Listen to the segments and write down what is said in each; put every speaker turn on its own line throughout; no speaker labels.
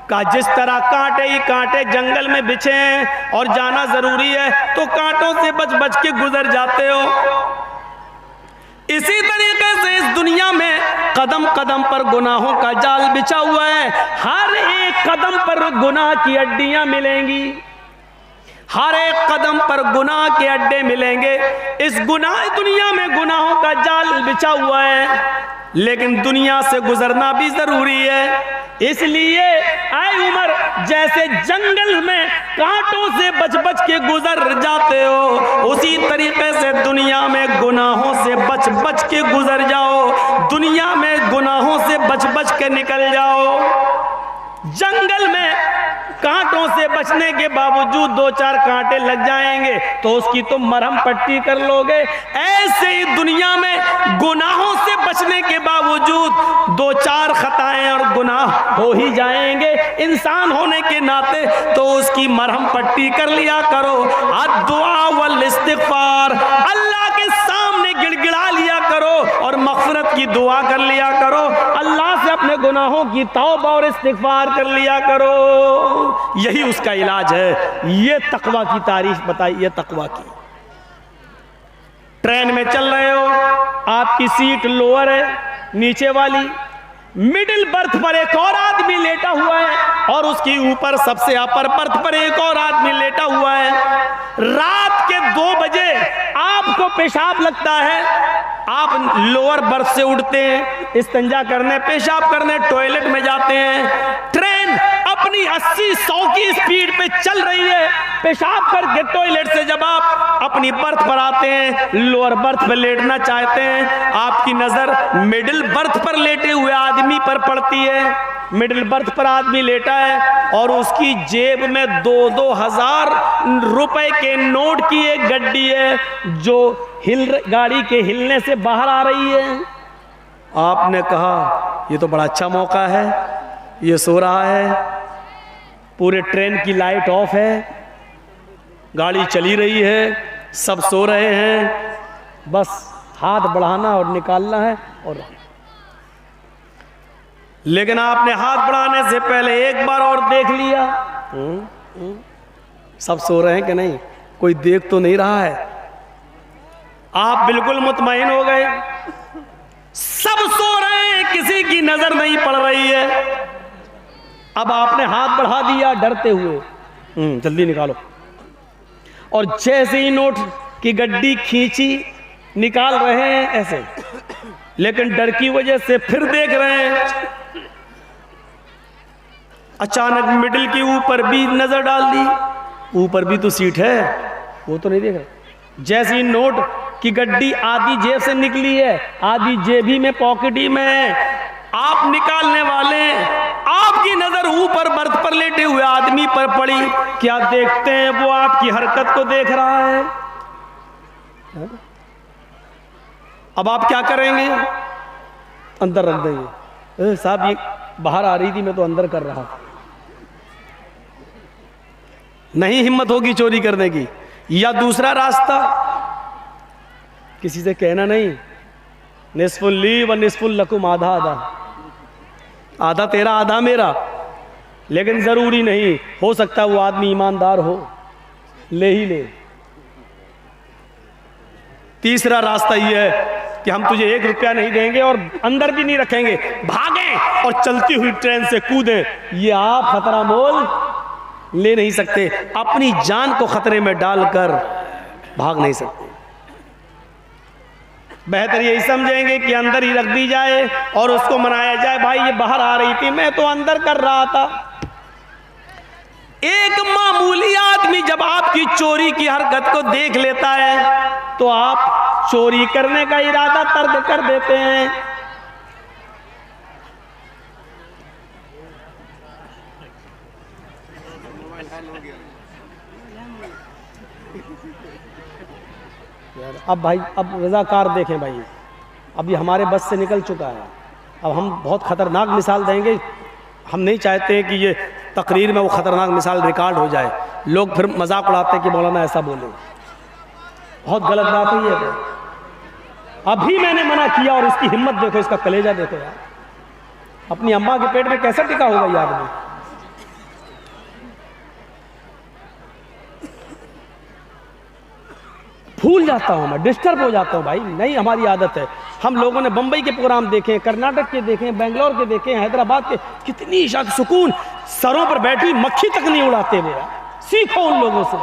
का जिस तरह कांटे ही कांटे जंगल में बिछे हैं और जाना जरूरी है तो कांटों से बच बच के गुजर जाते हो, इसी तरीके से इस दुनिया में कदम कदम पर गुनाहों का जाल बिछा हुआ है। हर एक कदम पर गुनाह की अड्डियां मिलेंगी, हर एक कदम पर गुनाह के अड्डे मिलेंगे। इस दुनिया में गुनाहों का जाल बिछा हुआ है, लेकिन दुनिया से गुजरना भी जरूरी है। इसलिए ऐ उमर, जैसे जंगल में कांटों से बच बच के गुजर जाते हो, उसी तरीके से दुनिया में गुनाहों से बच बच के गुजर जाओ। दुनिया में गुनाहों से बच बच के निकल जाओ। जंगल में कांटों से बचने के बावजूद 2-4 कांटे लग जाएंगे तो उसकी तुम मरहम पट्टी कर लोगे। ऐसे ही दुनिया में गुनाहों से बचने के बावजूद 2-4 खताएं और गुनाह हो ही जाएंगे। इंसान होने के नाते तो उसकी मरहम पट्टी कर लिया करो। अद्दुआ वल इस्तिग़फ़ार, अल्लाह के सामने गिड़गिड़ा लिया करो और मग़फ़िरत की दुआ कर लिया करो। अल्लाह से अपने गुनाहों की तौबा और इस्तिग़फ़ार कर लिया करो। यही उसका इलाज है। ये तकवा की तारीफ बताई, ये तकवा की। ट्रेन में चल रहे हो, आपकी सीट लोअर है, नीचे वाली मिडिल बर्थ पर एक और आदमी लेटा हुआ है और उसकी ऊपर सबसे अपर बर्थ पर एक और आदमी लेटा हुआ है। रात के 2 बजे आपको पेशाब लगता है, आप लोअर बर्थ से उठते हैं, इस्तिंजा करने, पेशाब करने टॉयलेट में जाते हैं। ट्रेन अपनी 80-100 की स्पीड पे चल रही है, पेशाब करके टॉयलेट से जब आप अपनी बर्थ पर आते हैं, लोअर बर्थ पर लेटना चाहते हैं, आपकी नजर मिडिल बर्थ पर लेटे हुए आदमी पर पड़ती है। मिडिल बर्थ पर आदमी लेटा है और उसकी जेब में 2-2 हज़ार रुपए के नोट की एक गड्डी है जो गाड़ी के हिलने से बाहर आ रही है। आपने कहा ये तो बड़ा अच्छा मौका है, ये सो रहा है, पूरे ट्रेन की लाइट ऑफ है, गाड़ी चली रही है, सब सो रहे हैं, बस हाथ बढ़ाना और निकालना है और लेकिन आपने हाथ बढ़ाने से पहले एक बार और देख लिया, सब सो रहे हैं कि नहीं, कोई देख तो नहीं रहा है। आप बिल्कुल मुतमईन हो गए, सब सो रहे हैं, किसी की नजर नहीं पड़ रही है। अब आपने हाथ बढ़ा दिया डरते हुए, जल्दी निकालो, और जैसे ही नोट की गड्डी खींची, निकाल रहे हैं ऐसे, लेकिन डर की वजह से फिर देख रहे हैं। अचानक मिडिल के ऊपर भी नजर डाल दी, ऊपर भी तो सीट है, वो तो नहीं देख रहे। जैसे ही नोट की गड्डी आधी जेब से निकली है, आधी जेबी में पॉकेटी में है, आप निकालने वाले, आपकी नजर ऊपर बर्थ पर लेटे हुए आदमी पर पड़ी। क्या देखते हैं? वो आपकी हरकत को देख रहा है। अब आप क्या करेंगे? अंदर रख देंगे। साहब ये बाहर आ रही थी, मैं तो अंदर कर रहा था। नहीं हिम्मत होगी चोरी करने की। या दूसरा रास्ता, किसी से कहना नहीं, निस्फुल ली व निस्फुल लकुम, आधा आधा, आधा तेरा आधा मेरा। लेकिन जरूरी नहीं, हो सकता है वो आदमी ईमानदार हो, ले ही ले। तीसरा रास्ता यह है कि हम तुझे 1 रुपया नहीं देंगे और अंदर भी नहीं रखेंगे, भागें और चलती हुई ट्रेन से कूदें। ये आप खतरा मोल ले नहीं सकते, अपनी जान को खतरे में डालकर भाग नहीं सकते। बेहतर यही समझेंगे कि अंदर ही रख दी जाए और उसको मनाया जाए, भाई ये बाहर आ रही थी, मैं तो अंदर कर रहा था। एक मामूली आदमी जब आपकी चोरी की हरकत को देख लेता है तो आप चोरी करने का इरादा तर्क कर देते हैं। अब भाई, अब रज़ाकार देखें भाई, अब ये हमारे बस से निकल चुका है। अब हम बहुत ख़तरनाक मिसाल देंगे। हम नहीं चाहते हैं कि ये तकरीर में वो ख़तरनाक मिसाल रिकॉर्ड हो जाए, लोग फिर मजाक उड़ाते हैं कि मौलाना ऐसा बोले। बहुत गलत बात है ये। अभी मैंने मना किया और इसकी हिम्मत देखो, इसका कलेजा देखो यार। अपनी अम्मा के पेट में कैसे टिका होगा ये आदमी। भूल जाता हूँ, मैं डिस्टर्ब हो जाता हूँ। भाई नहीं, हमारी आदत है। हम लोगों ने बम्बई के प्रोग्राम देखे, कर्नाटक के देखे, बेंगलोर के देखे, हैदराबाद के, कितनी शांत सुकून, सरों पर बैठी मक्खी तक नहीं उड़ाते हुए। सीखो उन लोगों से,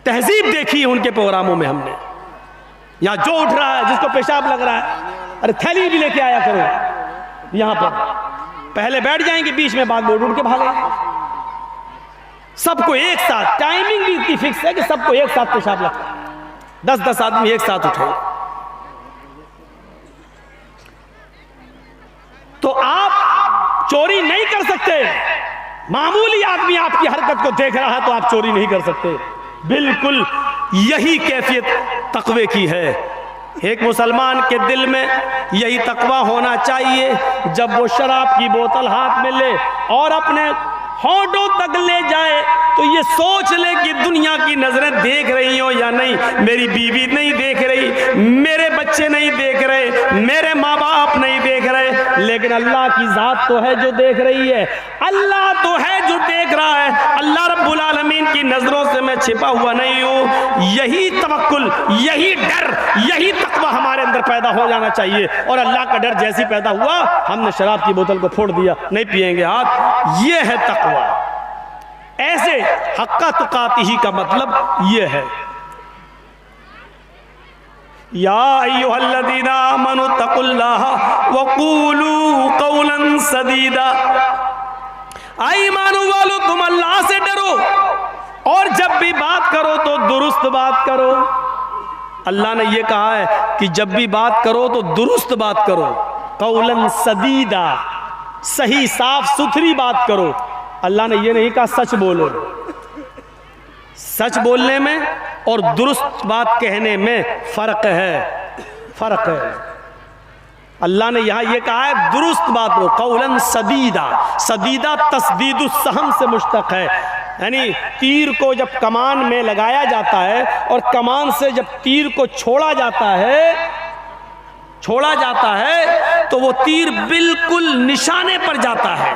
तहजीब देखी है उनके प्रोग्रामों में हमने। यहाँ जो उठ रहा है, जिसको पेशाब लग रहा है, अरे थैली भी लेके आया करो। यहाँ पर पहले बैठ जाएंगे, बीच में बात बोल उठ के भागेंगे। सबको एक साथ, टाइमिंग भी इतनी फिक्स है कि सबको एक साथ पेशाब लगता है, 10-10 आदमी एक साथ उठे। तो आप चोरी नहीं कर सकते। मामूली आदमी आपकी हरकत को देख रहा है तो आप चोरी नहीं कर सकते। बिल्कुल यही कैफियत तकवे की है। एक मुसलमान के दिल में यही तकवा होना चाहिए, जब वो शराब की बोतल हाथ में ले और अपने होठों तक ले जाए तो ये सोच ले कि दुनिया की नजरें देख रही हो या नहीं, मेरी बीवी नहीं देख रही, मेरे बच्चे नहीं देख रहे, मेरे माँ बाप नहीं देख रहे, लेकिन अल्लाह की जात तो है जो देख रही है, अल्लाह तो है जो देख रहा है। अल्लाह रब्बुल आलमीन की नजरों से मैं छिपा हुआ नहीं हूँ। यही तवक्कुल, यही डर, यही तकवा हमारे अंदर पैदा हो जाना चाहिए। और अल्लाह का डर जैसी पैदा हुआ, हमने शराब की बोतल को फोड़ दिया, नहीं पिएंगे आज। ये है तकवा। ऐसे हक्का तुकातिही का मतलब ये है। या अय्युहल्लज़ीना आमनु तक़ुल्लाह वक़ूलू क़ौलन सदीदा। आई ईमानों वालो, तुम अल्लाह से डरो और जब भी बात करो तो दुरुस्त बात करो। अल्लाह ने यह कहा है कि जब भी बात करो तो दुरुस्त बात करो, क़ौलन सदीदा, सही साफ सुथरी बात करो। अल्लाह ने यह नहीं कहा सच बोलो। सच बोलने में और दुरुस्त बात कहने में फर्क है, फर्क है। अल्लाह ने यहां यह कहा है दुरुस्त बात हो, कौलन सदीदा। सदीदा तस्दीदुस सहम से मुश्तक है, यानी तीर को जब कमान में लगाया जाता है और कमान से जब तीर को छोड़ा जाता है तो वो तीर बिल्कुल निशाने पर जाता है,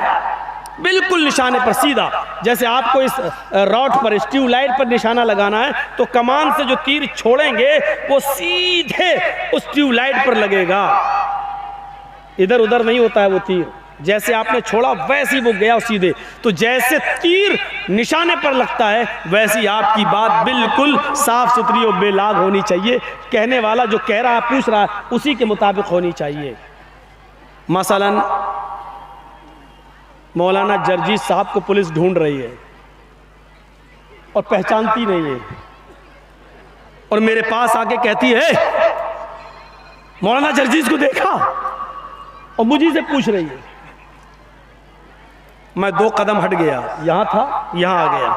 बिल्कुल निशाने पर सीधा। जैसे आपको इस रॉड पर, इस ट्यूबलाइट पर निशाना लगाना है तो कमान से जो तीर छोड़ेंगे वो सीधे उस ट्यूबलाइट पर लगेगा, इधर उधर नहीं होता है वो तीर। जैसे आपने छोड़ा वैसे ही वो गया सीधे। तो जैसे तीर निशाने पर लगता है वैसी आपकी बात बिल्कुल साफ सुथरी और बेलाग होनी चाहिए। कहने वाला जो कह रहा है, पूछ रहा है, उसी के मुताबिक होनी चाहिए। मसलन मौलाना जर्जी साहब को पुलिस ढूंढ रही है और पहचानती नहीं है, और मेरे पास आके कहती है मौलाना जर्जीज को देखा, और मुझे से पूछ रही है। मैं 2 कदम हट गया, यहां था, यहां आ गया।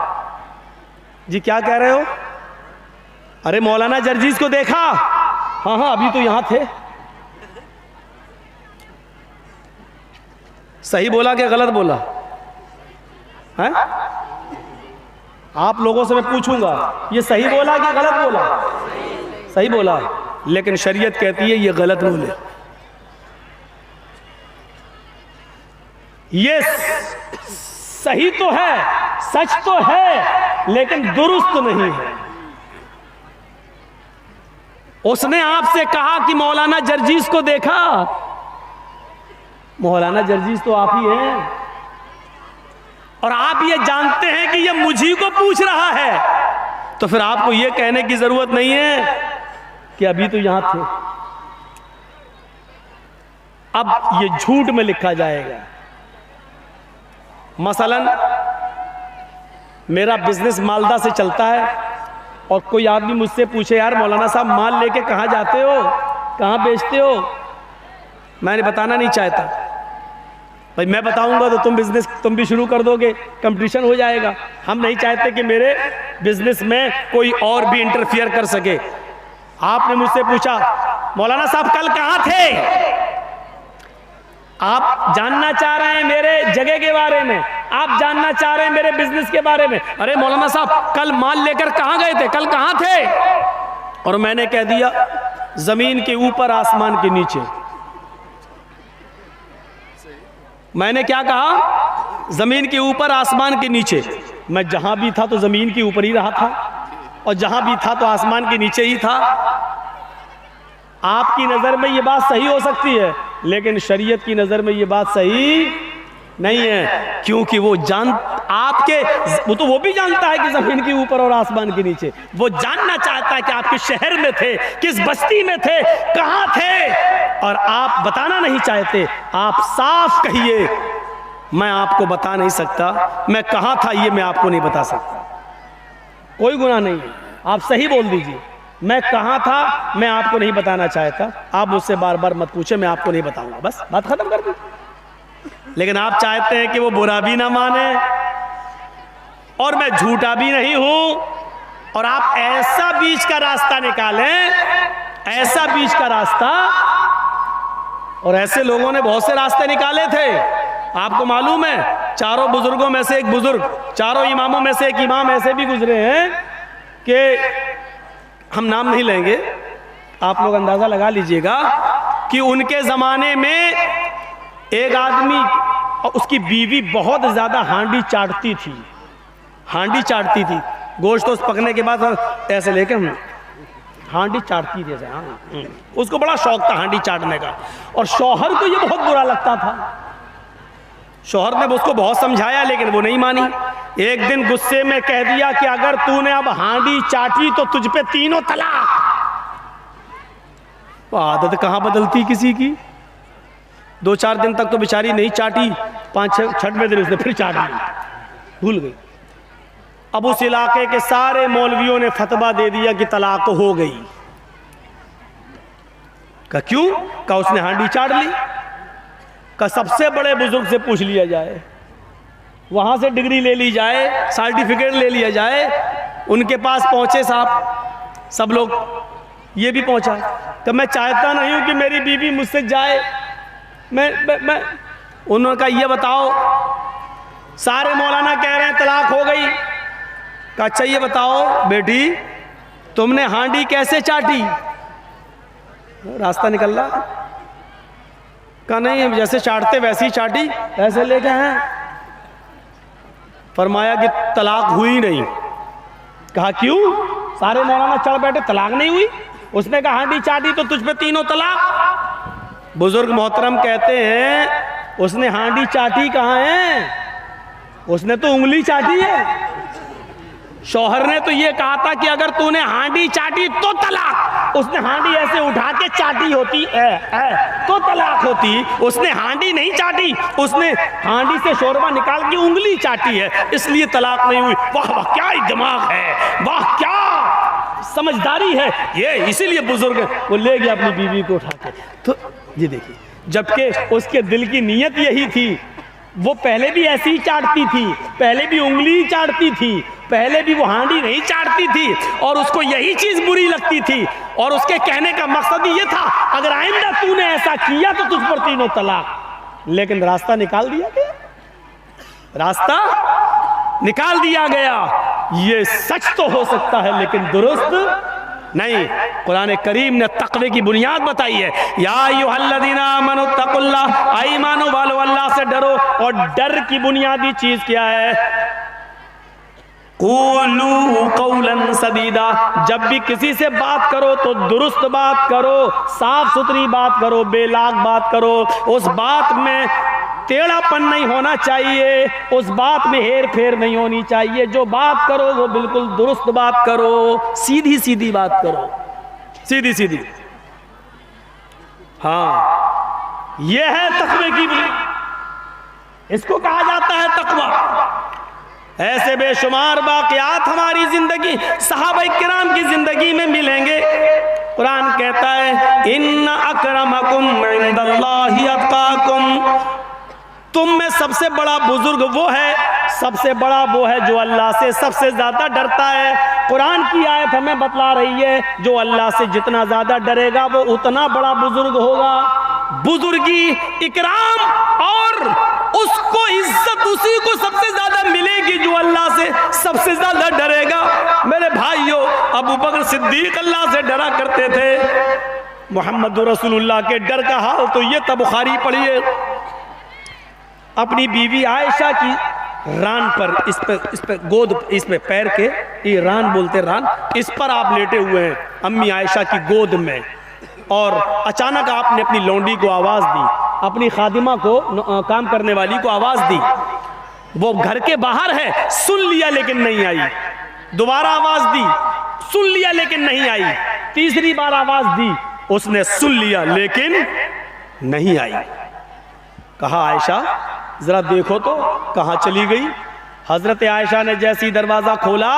जी क्या कह रहे हो? अरे मौलाना जर्जीज को देखा? हाँ हाँ अभी तो यहां थे। सही बोला कि गलत बोला है? आप लोगों से मैं पूछूंगा, ये सही बोला कि गलत बोला? सही बोला, लेकिन शरीयत कहती है ये गलत बोले। ये सही तो है, सच तो है, लेकिन दुरुस्त नहीं है। उसने आपसे कहा कि मौलाना जर्जीज को देखा। मौलाना जर्जीज तो आप ही हैं, और आप ये जानते हैं कि ये मुझी को पूछ रहा है, तो फिर आपको ये कहने की जरूरत नहीं है कि अभी तो यहां थे। अब ये झूठ में लिखा जाएगा। मसलन मेरा बिजनेस मालदा से चलता है और कोई आदमी मुझसे पूछे, यार मौलाना साहब माल लेके कहाँ जाते हो, कहाँ बेचते हो? मैंने बताना नहीं चाहता। भाई मैं बताऊंगा तो तुम भी शुरू कर दोगे, कंपटीशन हो जाएगा। हम नहीं चाहते कि मेरे बिजनेस में कोई और भी इंटरफियर कर सके। आपने मुझसे पूछा मौलाना साहब कल कहाँ थे? आप जानना चाह रहे हैं मेरे जगह के बारे में, आप जानना चाह रहे हैं मेरे बिजनेस के बारे में। अरे मौलाना साहब कल माल लेकर कहाँ गए थे, कल कहाँ थे? और मैंने कह दिया जमीन के ऊपर आसमान के नीचे। मैंने क्या कहा? जमीन के ऊपर आसमान के नीचे। मैं जहां भी था तो जमीन के ऊपर ही रहा था, और जहां भी था तो आसमान के नीचे ही था। आपकी नजर में ये बात सही हो सकती है, लेकिन शरीयत की नजर में ये बात सही नहीं है, क्योंकि वो भी जानता है कि जमीन के ऊपर और आसमान के नीचे। वो जानना चाहता है कि आप किस शहर में थे, किस बस्ती में थे, कहां थे, और आप बताना नहीं चाहते। आप साफ कहिए, मैं आपको बता नहीं सकता, मैं कहां था ये मैं आपको नहीं बता सकता। कोई गुनाह नहीं है, आप सही बोल दीजिए, मैं कहां था मैं आपको नहीं बताना चाहता। आप मुझसे बार बार मत पूछे, मैं आपको नहीं बताऊंगा, बस बात खत्म कर दीजिए। लेकिन आप चाहते हैं कि वो बुरा भी ना माने और मैं झूठा भी नहीं हूं, और आप ऐसा बीच का रास्ता निकालें, ऐसा बीच का रास्ता। और ऐसे लोगों ने बहुत से रास्ते निकाले थे। आपको मालूम है, चारों बुजुर्गों में से एक बुजुर्ग, चारों इमामों में से एक इमाम ऐसे भी गुजरे हैं कि हम नाम नहीं लेंगे, आप लोग अंदाजा लगा लीजिएगा कि उनके जमाने में एक आदमी और उसकी बीवी बहुत ज्यादा हांडी चाटती थी, हांडी चाटती थी। गोश्त पकने के बाद ऐसे लेके हांडी चाटती थी ऐसे। हाँ, उसको बड़ा शौक था हांडी चाटने का, और शौहर को ये बहुत बुरा लगता था। शौहर ने उसको बहुत समझाया, लेकिन वो नहीं मानी। एक दिन गुस्से में कह दिया कि अगर तूने अब हांडी चाटी तो तुझ पे 3 तलाक। तो आदत कहां बदलती किसी की। 2-4 दिन तक तो बेचारी नहीं चाटी, 5-6वें दिन उसने फिर चाट ली, भूल गई। अब उस इलाके के सारे मौलवियों ने फतवा दे दिया कि तलाक हो गई। का क्यों? का उसने हांडी चाट ली। का सबसे बड़े बुजुर्ग से पूछ लिया जाए, वहां से डिग्री ले ली जाए, सर्टिफिकेट ले लिया जाए। उनके पास पहुंचे साहब, सब लोग, ये भी पहुंचा। तो मैं चाहता नहीं हूं कि मेरी बीवी मुझसे जाए। मैं उन्होंने कहा ये बताओ, सारे मौलाना कह रहे हैं तलाक हो गई। कहा अच्छा ये बताओ बेटी, तुमने हांडी कैसे चाटी? रास्ता निकल रहा। कहा नहीं, जैसे चाटते वैसे ही चाटी, ऐसे लेके हैं। फरमाया कि तलाक हुई नहीं। कहा क्यों? सारे मौलाना चढ़ बैठे, तलाक नहीं हुई। उसने कहा हांडी चाटी तो तुझ पे 3 तलाक। बुजुर्ग मोहतरम कहते हैं उसने हांडी चाटी कहाँ है, उसने तो उंगली चाटी है। शौहर ने तो ये कहा था कि अगर तूने हांडी चाटी तो तलाक। उसने हांडी ऐसे उठा के चाटी होती तो तलाक होती। उसने हांडी नहीं चाटी, उसने हांडी से शोरबा निकाल के उंगली चाटी है, इसलिए तलाक नहीं हुई। वाह वाह, क्या ही दिमाग है, वाह क्या समझदारी है ये। इसीलिए बुजुर्ग वो ले गया अपनी बीवी को उठा के। तो ये देखिए, जबकि उसके दिल की नीयत यही थी। वो पहले भी ऐसी ही चाटती थी, पहले भी उंगली ही चाटती थी, पहले भी वो हांडी नहीं चाटती थी, और उसको यही चीज बुरी लगती थी। और उसके कहने का मकसद ये था, अगर आइंदा तूने ऐसा किया तो तुझ पर 3 तलाक। लेकिन रास्ता निकाल दिया गया, रास्ता निकाल दिया गया। ये सच तो हो सकता है लेकिन दुरुस्त नहीं। कुरान करीम ने तक़वे की बुनियाद बताई है, या अय्युहल्लज़ीना आमनू तक़ुल्लाह, ईमानो वालो अल्लाह से डरो। और डर की बुनियादी चीज क्या है? क़ूलू क़ौलन सदीदा। जब भी किसी से बात करो तो दुरुस्त बात करो, साफ सुथरी बात करो, बेलाग बात करो। उस बात में टेढ़ापन नहीं होना चाहिए, उस बात में हेर फेर नहीं होनी चाहिए। जो बात करो वो बिल्कुल दुरुस्त बात करो, सीधी सीधी बात करो, सीधी सीधी। हाँ, यह है तक़वे की बुनियाद, इसको कहा जाता है तक़वा। ऐसे बेशुमार वाक़यात हमारी जिंदगी, सहाबाए किराम की जिंदगी में मिलेंगे। कुरान कहता है इन्ना अकरमकुम इंदल्लाहि अत्क़ाकुम। तुम में सबसे बड़ा बुजुर्ग वो है, सबसे बड़ा वो है जो अल्लाह से सबसे ज्यादा डरता है। कुरान की आयत हमें बतला रही है, जो अल्लाह से जितना ज्यादा डरेगा वो उतना बड़ा बुजुर्ग होगा। बुजुर्गी, इकराम और उसको इज्जत उसी को सबसे ज्यादा मिलेगी जो अल्लाह से सबसे ज्यादा डरेगा। मेरे भाइयों, अबू बकर सिद्दीक अल्लाह से डरा करते थे। मोहम्मद रसूलुल्लाह के डर का हाल तो ये था, बुखारी पढ़िए। अपनी बीवी आयशा की रान पर, इस पे गोद, इस पे पैर के, ये रान बोलते, रान, इस पर आप लेटे हुए हैं अम्मी आयशा की गोद में। और अचानक आपने अपनी लौंडी को आवाज़ दी, अपनी खादिमा को, काम करने वाली को आवाज़ दी। वो घर के बाहर है, सुन लिया लेकिन नहीं आई। दोबारा आवाज़ दी, सुन लिया लेकिन नहीं आई। तीसरी बार आवाज़ दी, उसने सुन लिया लेकिन नहीं आई। कहा आयशा जरा देखो तो कहाँ चली गई। हजरत आयशा ने जैसे ही दरवाजा खोला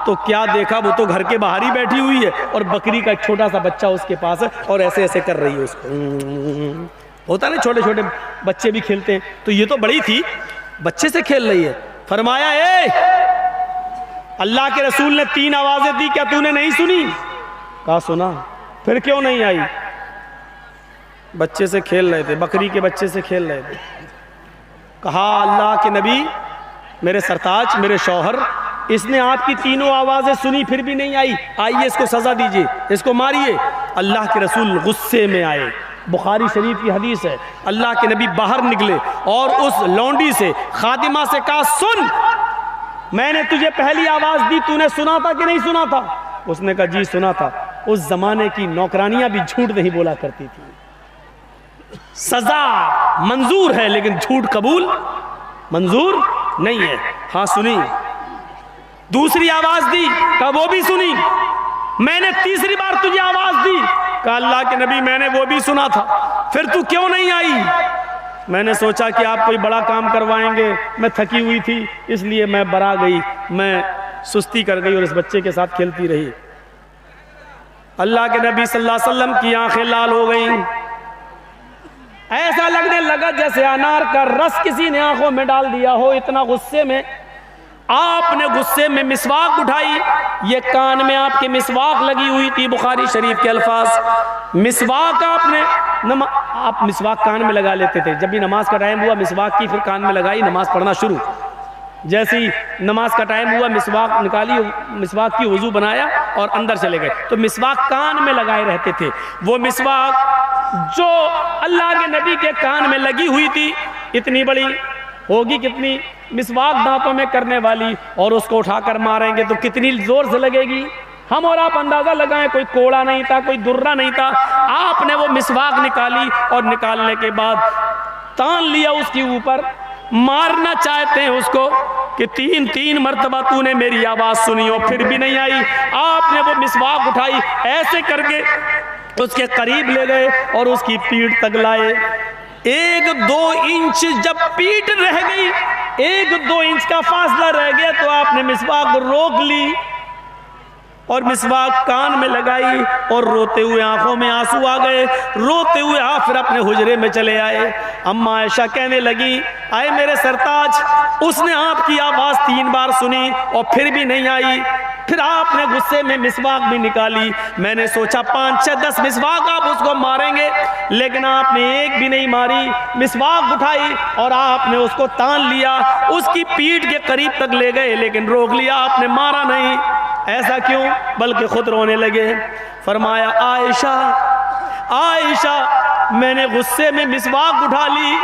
तो क्या देखा, वो तो घर के बाहर ही बैठी हुई है और बकरी का एक छोटा सा बच्चा उसके पास है और ऐसे ऐसे कर रही है उसको। होता ना छोटे छोटे बच्चे भी खेलते हैं, तो ये तो बड़ी थी, बच्चे से खेल रही है। फरमाया ए, अल्लाह के रसूल ने 3 आवाजें दी, क्या तूने नहीं सुनी? कहा सुना। फिर क्यों नहीं आई? बच्चे से खेल रहे थे, बकरी के बच्चे से खेल रहे थे। कहा अल्लाह के नबी, मेरे सरताज, मेरे शौहर, इसने आपकी 3 आवाजें सुनी फिर भी नहीं आई, आइए इसको सजा दीजिए, इसको मारिए। अल्लाह के रसूल गुस्से में आए। बुखारी शरीफ की हदीस है, अल्लाह के नबी बाहर निकले और उस लौंडी से, खादिमा से कहा सुन, मैंने तुझे पहली आवाज दी, तूने सुना था कि नहीं सुना था? उसने कहा जी सुना था। उस जमाने की नौकरानियां भी झूठ नहीं बोला करती थी। सजा मंजूर है लेकिन झूठ कबूल मंजूर नहीं है। हाँ सुनी। दूसरी आवाज दी, कहा वो भी सुनी। मैंने तीसरी बार तुझे आवाज दी, कहा अल्लाह के नबी मैंने वो भी सुना था, फिर तू क्यों नहीं आई? मैंने सोचा कि आप कोई बड़ा काम करवाएंगे, मैं थकी हुई थी इसलिए मैं बरा गई, मैं सुस्ती कर गई और इस बच्चे के साथ खेलती रही। अल्लाह के नबी सल्लल्लाहु अलैहि वसल्लम की आंखें लाल हो गईं। ऐसा लगने लगा जैसे अनार का रस किसी ने आंखों में डाल दिया हो, इतना गुस्से में। आपने गुस्से में मिसवाक उठाई, ये कान में आपके मिसवाक लगी हुई थी। बुखारी शरीफ के अल्फाज, मिसवाक आपने आप मिसवाक कान में लगा लेते थे, जब भी नमाज का टाइम हुआ मिसवाक की, फिर कान में लगाई, नमाज पढ़ना शुरू। जैसे ही नमाज का टाइम हुआ मिसवाक निकाली, मिसवाक की वजू बनाया और अंदर चले गए। तो मिसवाक कान में लगाए रहते थे। वो मिसवाक जो अल्लाह के नबी के कान में लगी हुई थी, इतनी बड़ी होगी, कितनी मिसवाक दांतों में करने वाली, और उसको उठाकर मारेंगे तो कितनी जोर से लगेगी। हम और आप अंदाजा लगाएं, कोई कोड़ा नहीं था, कोई दुर्रा नहीं था। आपने वो मिसवाक निकाली और निकालने के बाद तान लिया उसके ऊपर, मारना चाहते हैं उसको कि 3 मरतबा तूने मेरी आवाज सुनी हो फिर भी नहीं आई। आपने वो मिसवाक उठाई, ऐसे करके उसके करीब ले गए और उसकी पीठ तक लाए। 1-2 इंच जब पीठ रह गई, 1-2 इंच का फासला रह गया, तो आपने मिसवाक रोक ली और मिसवाक कान में लगाई और रोते हुए आंखों में आंसू आ गए। रोते हुए आप फिर अपने हुजरे में चले आए। अम्मा आयशा कहने लगी, आए मेरे सरताज, उसने आपकी आवाज 3 बार सुनी और फिर भी नहीं आई। फिर आपने गुस्से में मिसवाक भी निकाली। मैंने सोचा 5, 6, 10 मिसवाक आप उसको मारेंगे, लेकिन आपने एक भी नहीं मारी। मिसवाक उठाई और आपने उसको तान लिया, उसकी पीठ के करीब तक ले गए, लेकिन रोक लिया, आपने मारा नहीं। ऐसा क्यों? बल्कि खुद रोने लगे। फरमाया आयशा, आयशा, मैंने गुस्से में मिसवाक उठा ली,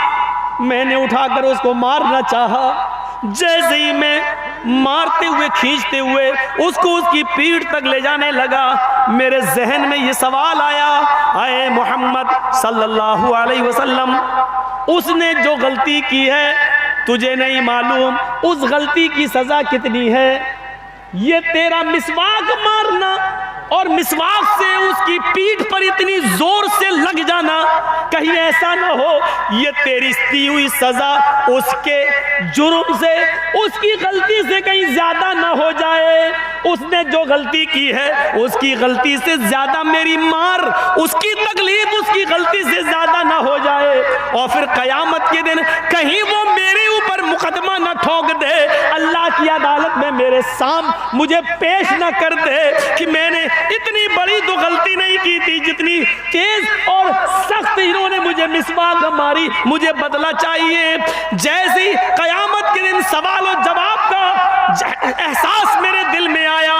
मैंने उठाकर उसको मारना चाहा। जैसे ही मैं मारते हुए, खींचते हुए उसको उसकी पीठ तक ले जाने लगा, मेरे जहन में ये सवाल आया, आए मोहम्मद सल्लल्लाहु अलैहि वसल्लम, उसने जो गलती की है तुझे नहीं मालूम उस गलती की सजा कितनी है? ये तेरा मिसवाक मारना और मिसवाक से उसकी पीठ पर इतनी जोर से लग जाना, कहीं ऐसा ना हो ये तेरी दी हुई सजा उसके जुर्म से, उसकी गलती से कहीं ज्यादा ना हो जाए। उसने जो गलती की है उसकी गलती से ज्यादा मेरी मार, उसकी तकलीफ उसकी गलती से ज्यादा ना हो जाए, और फिर कयामत के दिन कहीं वो मेरे ऊपर मुकदमा न ठोक दे, अल्लाह की अदालत में मेरे सामने मुझे पेश न कर दे कि मैंने इतनी बड़ी तो गलती नहीं की थी, जितनी तेज और सख्त इन्होंने मुझे मिसवाक मारी, मुझे बदला चाहिए। जैसी कयामत के दिन सवाल और जवाब का एहसास मेरे दिल में आया,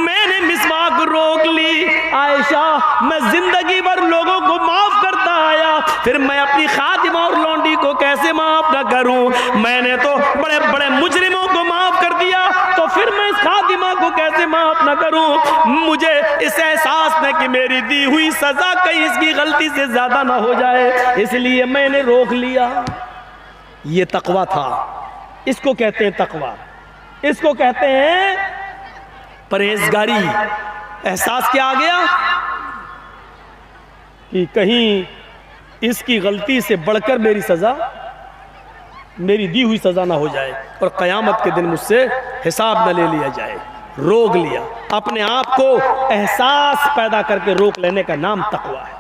मैंने मिसवाक रोक ली। आयशा, मैं जिंदगी भर लोगों को माफ करता आया, फिर मैं अपनी खादिमा और लौंडी को कैसे माफ माफ न करूं? मैंने तो बड़े बड़े मुजरिमों को माफ कर दिया, तो फिर मैं इस खादिमा को कैसे माफ न करूं? मुझे इस एहसास में कि मेरी दी हुई सजा कहीं इसकी गलती से ज्यादा ना हो जाए, इसलिए मैंने रोक लिया। ये तकवा था, इसको कहते हैं तकवा, इसको कहते हैं परहेजगारी। एहसास क्या आ गया कि कहीं इसकी गलती से बढ़कर मेरी सजा, मेरी दी हुई सजा ना हो जाए और क़यामत के दिन मुझसे हिसाब न ले लिया जाए। रोक लिया, अपने आप को एहसास पैदा करके रोक लेने का नाम तकवा है।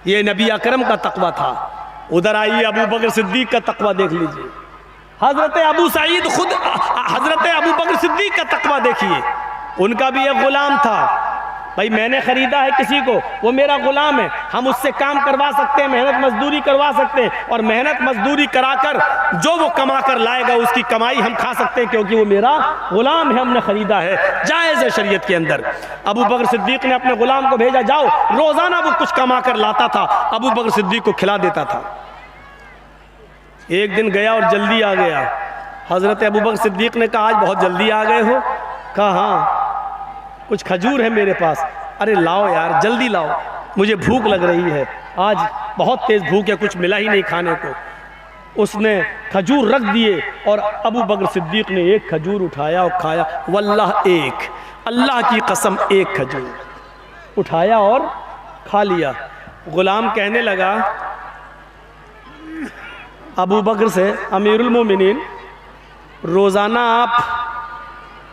ये नबी अकरम का तकवा था। उधर आइए, अबू बकर सिद्दीक का तकवा देख लीजिए। हजरत अबू सईद खुद, हजरत अबू बकर सिद्दीक का तकवा देखिए। उनका भी एक गुलाम था। भाई मैंने खरीदा है किसी को, वो मेरा गुलाम है, हम उससे काम करवा सकते हैं, मेहनत मजदूरी करवा सकते हैं, और मेहनत मजदूरी कराकर जो वो कमा कर लाएगा उसकी कमाई हम खा सकते हैं, क्योंकि वो मेरा गुलाम है, हमने खरीदा है, जायज़ है शरीयत के अंदर। अबू बकर सिद्दीक ने अपने गुलाम को भेजा, जाओ, रोजाना वो कुछ कमा कर लाता था, अबू बकर सिद्दीक को खिला देता था। एक दिन गया और जल्दी आ गया। हजरत अबू बकर सिद्दीक ने कहा, आज बहुत जल्दी आ गए हो? कहा हाँ, कुछ खजूर है मेरे पास। अरे लाओ यार, जल्दी लाओ, मुझे भूख लग रही है, आज बहुत तेज भूख है, कुछ मिला ही नहीं खाने को। उसने खजूर रख दिए और अबू बकर सिद्दीक ने एक खजूर उठाया और खाया। वल्लाह, एक, अल्लाह की कसम, एक खजूर उठाया और खा लिया। गुलाम कहने लगा अबू बकर से, अमीरुल मोमिनीन, रोज़ाना आप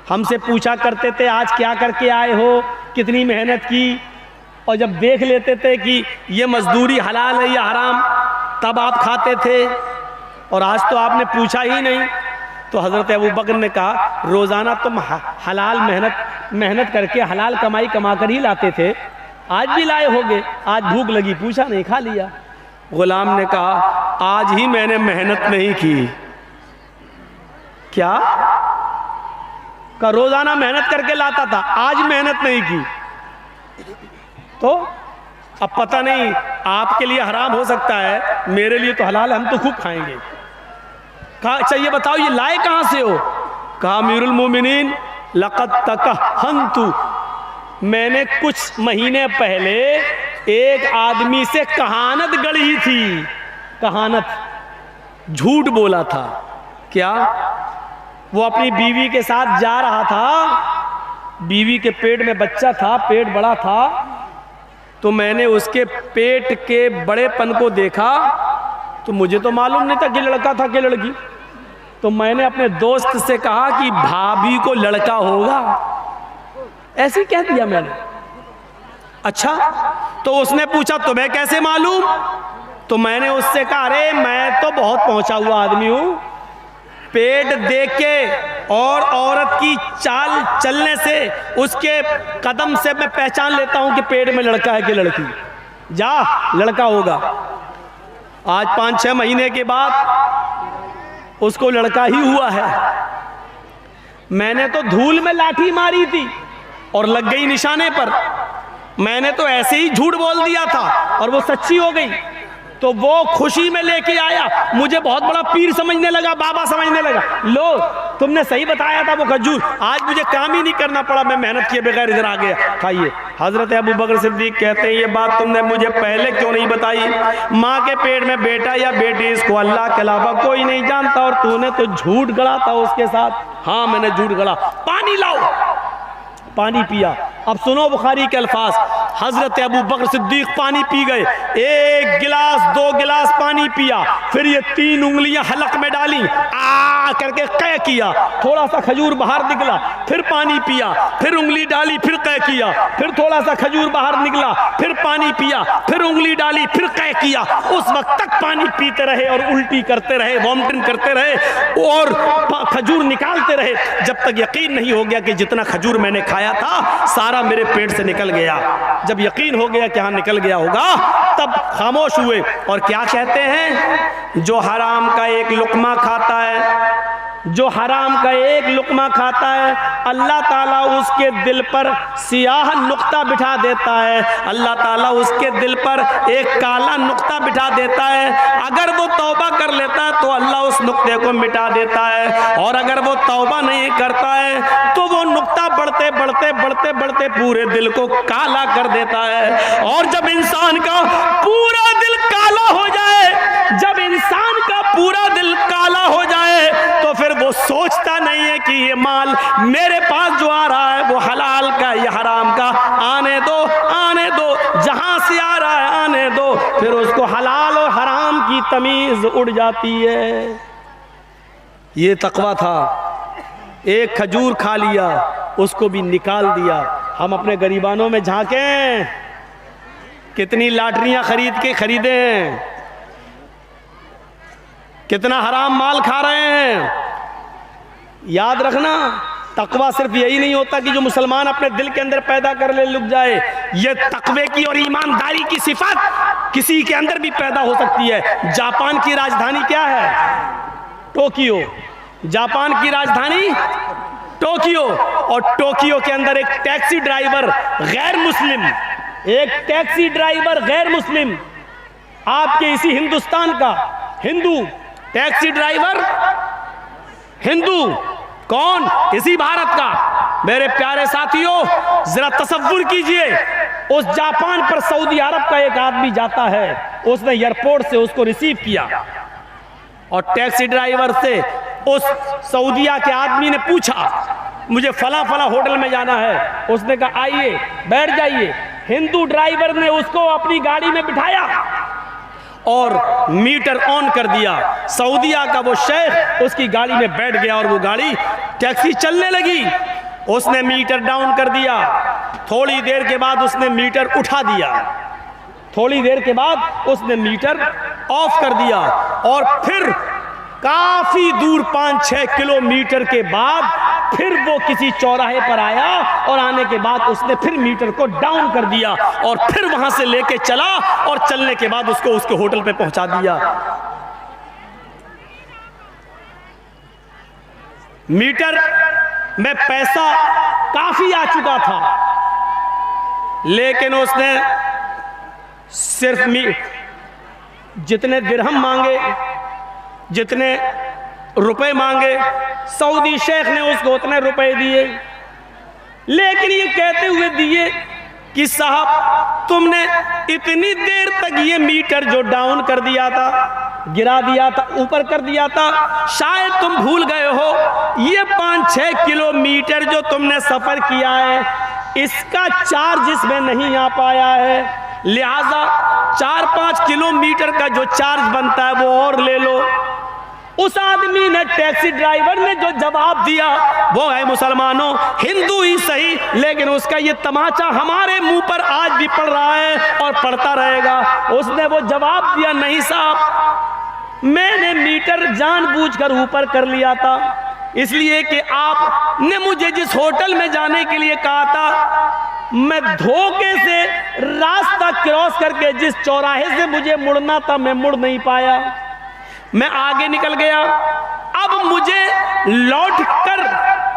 हमसे पूछा करते थे आज क्या करके आए हो, कितनी मेहनत की, और जब देख लेते थे कि ये मजदूरी हलाल है या हराम तब आप खाते थे, और आज तो आपने पूछा ही नहीं। तो हज़रत अबू बकर ने कहा, रोज़ाना तुम हलाल मेहनत करके हलाल कमाई कमा कर ही लाते थे, आज भी लाए होगे, आज भूख लगी, पूछा नहीं, खा लिया। गुलाम ने कहा, आज ही मैंने मेहनत नहीं की। क्या? का रोजाना मेहनत करके लाता था, आज मेहनत नहीं की। तो अब पता नहीं, आपके लिए हराम हो सकता है, मेरे लिए तो हलाल, हम तो खूब खाएंगे। कहा अच्छा ये बताओ ये लाए कहां से हो? कहा अमीरुल मोमिनीन, लक़द तकहनतु, मैंने कुछ महीने पहले एक आदमी से कहानत गढ़ी थी। कहानत, झूठ बोला था। क्या? वो अपनी बीवी के साथ जा रहा था, बीवी के पेट में बच्चा था, पेट बड़ा था, तो मैंने उसके पेट के बड़ेपन को देखा, तो मुझे तो मालूम नहीं था कि लड़का था कि लड़की। तो मैंने अपने दोस्त से कहा कि भाभी को लड़का होगा, ऐसे कह दिया मैंने। अच्छा, तो उसने पूछा तुम्हें कैसे मालूम? तो मैंने उससे कहा, अरे मैं तो बहुत पहुंचा हुआ आदमी हूं, पेट देख के और औरत की चाल चलने से, उसके कदम से मैं पहचान लेता हूं कि पेट में लड़का है कि लड़की। जा, लड़का होगा। आज 5-6 महीने के बाद उसको लड़का ही हुआ है। मैंने तो धूल में लाठी मारी थी और लग गई निशाने पर। मैंने तो ऐसे ही झूठ बोल दिया था और वो सच्ची हो गई। तो वो खुशी में लेके आया, मुझे बहुत बड़ा पीर समझने लगा, बाबा समझने लगा। लो, तुमने सही बताया था वो खजूर, आज मुझे काम ही नहीं करना पड़ा, मैं मेहनत किए बगैर इधर आ गया, खाइए। हजरत अबू बकर सिद्दीक कहते हैं, ये बात तुमने मुझे पहले क्यों नहीं बताई? माँ के पेट में बेटा या बेटी, इसको अल्लाह के अलावा कोई नहीं जानता, और तूने तो झूठ गढ़ा था उसके साथ। हाँ, मैंने झूठ गढ़ा। पानी लाओ, पानी पिया। अब सुनो बुखारी के अल्फाज, हजरत अबू बकर सिद्दीक पानी पी गए, 1 गिलास 2 गिलास पानी पिया, फिर ये 3 उंगलियां हलक में डाली, आ करके कै किया, थोड़ा सा खजूर बाहर निकला, फिर पानी पिया, फिर उंगली डाली, फिर कै किया, फिर थोड़ा सा खजूर बाहर निकला, फिर पानी पिया, फिर उंगली डाली, फिर कै किया। उस वक्त तक पानी पीते रहे और उल्टी करते रहे, वॉमिटिंग करते रहे और खजूर निकालते रहे, जब तक यकीन नहीं हो गया कि जितना खजूर मैंने खाया था सारा मेरे पेट से निकल गया। जब यकीन हो गया कि हाँ निकल गया होगा, तब खामोश हुए और क्या कहते हैं, जो हराम का एक लुकमा खाता है, जो हराम का एक लुक़मा खाता है, अल्लाह ताला उसके दिल पर सियाह नुक्ता बिठा देता है, अल्लाह ताला उसके दिल पर एक काला नुक्ता बिठा देता है। अगर वो तौबा कर लेता है तो अल्लाह उस नुक्ते को मिटा देता है, और अगर वो तौबा नहीं करता है तो वो नुक्ता बढ़ते बढ़ते बढ़ते बढ़ते पूरे दिल को काला कर देता है। और जब इंसान का पूरा दिल काला हो जाए, जब इंसान का पूरा दिल काला हो जाए, तो फिर वो सोचता नहीं है कि ये माल मेरे पास जो आ रहा है वो हलाल का या हराम का, आने दो आने दो, जहां से आ रहा है आने दो। फिर उसको हलाल और हराम की तमीज उड़ जाती है। ये तकवा था। एक खजूर खा लिया, उसको भी निकाल दिया। हम अपने गरीबानों में झांकें, कितनी लाटरियां खरीदे हैं, कितना हराम माल खा रहे हैं। याद रखना, तकवा सिर्फ यही नहीं होता कि जो मुसलमान अपने दिल के अंदर पैदा कर ले लुक जाए। ये तकवे की और ईमानदारी की सिफत किसी के अंदर भी पैदा हो सकती है। जापान की राजधानी क्या है? टोक्यो। जापान की राजधानी टोक्यो, और टोक्यो के अंदर एक टैक्सी ड्राइवर गैर मुस्लिम, एक टैक्सी ड्राइवर गैर मुस्लिम, आपके इसी हिंदुस्तान का हिंदू टैक्सी ड्राइवर, हिंदू कौन? इसी भारत का। मेरे प्यारे साथियों, जरा तसव्वुर कीजिए, उस जापान पर सऊदी अरब का एक आदमी जाता है, उसने एयरपोर्ट से उसको रिसीव किया, और टैक्सी ड्राइवर से उस सऊदिया के आदमी ने पूछा मुझे फला फला होटल में जाना है। उसने कहा आइए बैठ जाइए। हिंदू ड्राइवर ने उसको अपनी गाड़ी में बिठाया और मीटर ऑन कर दिया। सऊदिया का वो शेख उसकी गाड़ी में बैठ गया और वो गाड़ी टैक्सी चलने लगी। उसने मीटर डाउन कर दिया, थोड़ी देर के बाद उसने मीटर उठा दिया, थोड़ी देर के बाद उसने मीटर ऑफ कर दिया, और फिर काफी दूर 5-6 किलोमीटर के बाद फिर वो किसी चौराहे पर आया, और आने के बाद उसने फिर मीटर को डाउन कर दिया, और फिर वहां से लेके चला, और चलने के बाद उसको उसके होटल पे पहुंचा दिया। मीटर में पैसा काफी आ चुका था, लेकिन उसने सिर्फ जितने दिरहम मांगे, जितने रुपए मांगे, सऊदी शेख ने उसको उतने रुपए दिए, लेकिन ये कहते हुए दिए कि साहब तुमने इतनी देर तक ये मीटर जो डाउन कर दिया था, गिरा दिया था, ऊपर कर दिया था, शायद तुम भूल गए हो ये 5-6 किलोमीटर जो तुमने सफर किया है इसका चार्ज इसमें नहीं आ पाया है, लिहाजा 4-5 किलोमीटर का जो चार्ज बनता है वो और ले लो। उस आदमी ने, टैक्सी ड्राइवर ने जो जवाब दिया वो है, मुसलमानों हिंदू ही सही, लेकिन उसका ये तमाचा हमारे मुंह पर आज भी पड़ रहा है और पड़ता रहेगा। उसने वो जवाब दिया, नहीं साहब मैंने मीटर जानबूझकर ऊपर कर लिया था, इसलिए कि आपने मुझे जिस होटल में जाने के लिए कहा था, मैं धोखे से रास्ता क्रॉस करके जिस चौराहे से मुझे मुड़ना था मैं मुड़ नहीं पाया, मैं आगे निकल गया। अब मुझे लौट कर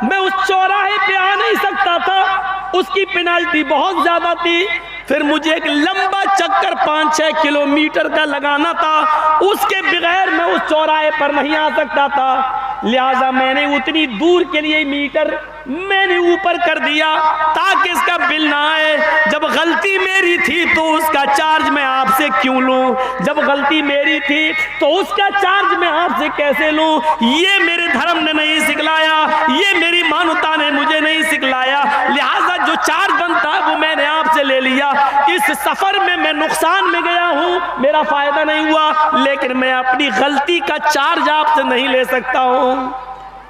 मैं उस चौराहे पे आ नहीं सकता था, उसकी पेनाल्टी बहुत ज्यादा थी, फिर मुझे एक लंबा चक्कर 5-6 किलोमीटर का लगाना था, उसके बगैर मैं उस चौराहे पर नहीं आ सकता था, लिहाजा मैंने उतनी दूर के लिए मीटर मैंने ऊपर कर दिया ताकि इसका बिल ना आए। जब गलती मेरी थी तो उसका चार्ज मैं आपसे क्यों लूं? जब गलती मेरी थी तो उसका चार्ज मैं आपसे कैसे लूं? ये मेरे धर्म ने नहीं सिखलाया, ये मेरी मानवता ने मुझे नहीं सिखलाया, लिहाजा जो चार्ज बनता है वो मैंने आपसे ले लिया। इस सफर में मैं नुकसान में गया हूं, मेरा फायदा नहीं हुआ, लेकिन मैं अपनी गलती का चार्ज आपसे नहीं ले सकता हूं।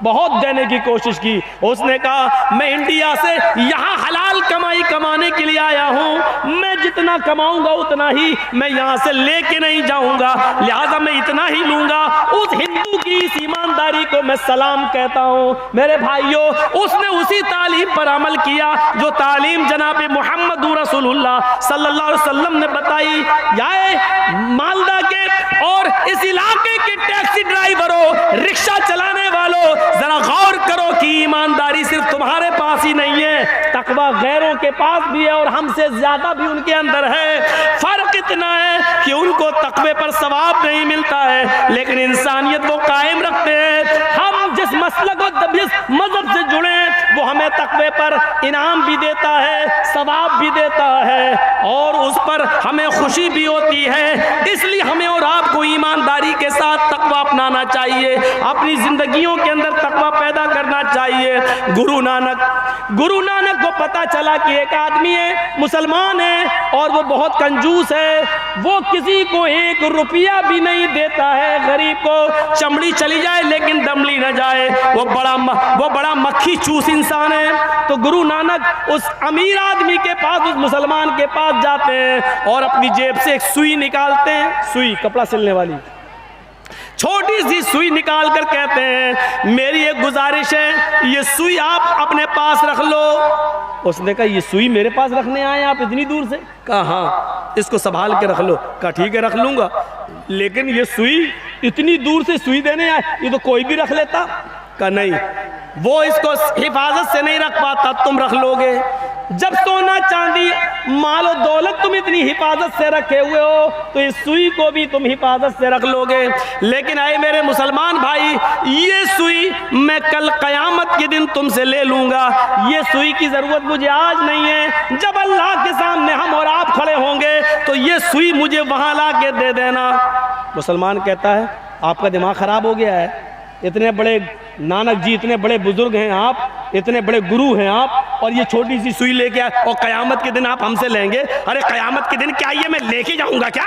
बहुत देने की कोशिश की। उसने कहा मैं इंडिया से यहाँ हलाल कमाई कमाने के लिए आया हूँ, मैं जितना कमाऊंगा उतना ही मैं यहाँ से लेके नहीं जाऊंगा, लिहाजा मैं इतना ही लूंगा। उस हिंदू की इस ईमानदारी को मैं सलाम कहता हूँ। मेरे भाइयों, उसने उसी तालीम पर अमल किया जो तालीम जनाब मोहम्मद रसूलुल्लाह सल्लल्लाहु अलैहि वसल्लम ने बताई। याए मालदा के और इस इलाके के टैक्सी ड्राइवरों, रिक्शा चलाने वालों, गैरों के पास भी है और हमसे ज्यादा भी उनके अंदर है। फर्क इतना है कि उनको तकवे पर सवाब नहीं मिलता है, लेकिन इंसानियत वो कायम रखते हैं। हम जिस मसलक और जिस मजहब से जुड़े हैं वो हमें तकवे पर इनाम भी देता है, सवाब भी देता है और उस पर हमें खुशी भी होती है। इसलिए हमें और आपको ईमानदारी के साथ तकवा अपनाना चाहिए, अपनी जिंदगियों के अंदर तकवा पैदा करना चाहिए। गुरु नानक को पता चला कि एक आदमी है, मुसलमान है और वो बहुत कंजूस है, वो किसी को 1 रुपया भी नहीं देता है। गरीब को चमड़ी चली जाए लेकिन दमड़ी न जाए, वो बड़ा मक्खी चूस इंसान है। तो गुरु नानक उस अमीर आदमी के पास, उस मुसलमान के पास जाते हैं और अपनी जेब से एक सुई निकालते हैं, सुई कपड़ा सिलने वाली, छोटी सी सुई निकाल कर कहते हैं मेरी एक गुजारिश है, ये सुई आप अपने पास रख लो। उसने कहा ये सुई मेरे पास रखने आए आप इतनी दूर से? कहा हाँ, इसको संभाल के रख लो। कहा ठीक है रख लूंगा, लेकिन ये सुई इतनी दूर से सुई देने आए, ये तो कोई भी रख लेता। कहा नहीं, वो इसको हिफाजत से नहीं रख पाता, तुम रख लोगे। जब सोना चांदी माल और दौलत तुम इतनी हिफाजत से रखे हुए हो तो इस सुई को भी तुम हिफाजत से रख लोगे। लेकिन आए मेरे मुसलमान भाई, ये सुई मैं कल कयामत के दिन तुमसे ले लूंगा, ये सुई की जरूरत मुझे आज नहीं है। जब अल्लाह के सामने हम और आप खड़े होंगे तो ये सुई मुझे वहां ला के दे देना। मुसलमान कहता है आपका दिमाग खराब हो गया है, इतने बड़े नानक जी, इतने बड़े बुजुर्ग हैं आप, इतने बड़े गुरु हैं आप, और ये छोटी सी सुई लेके आए और कयामत के दिन आप हमसे लेंगे? अरे कयामत के दिन क्या ये मैं लेके जाऊंगा क्या?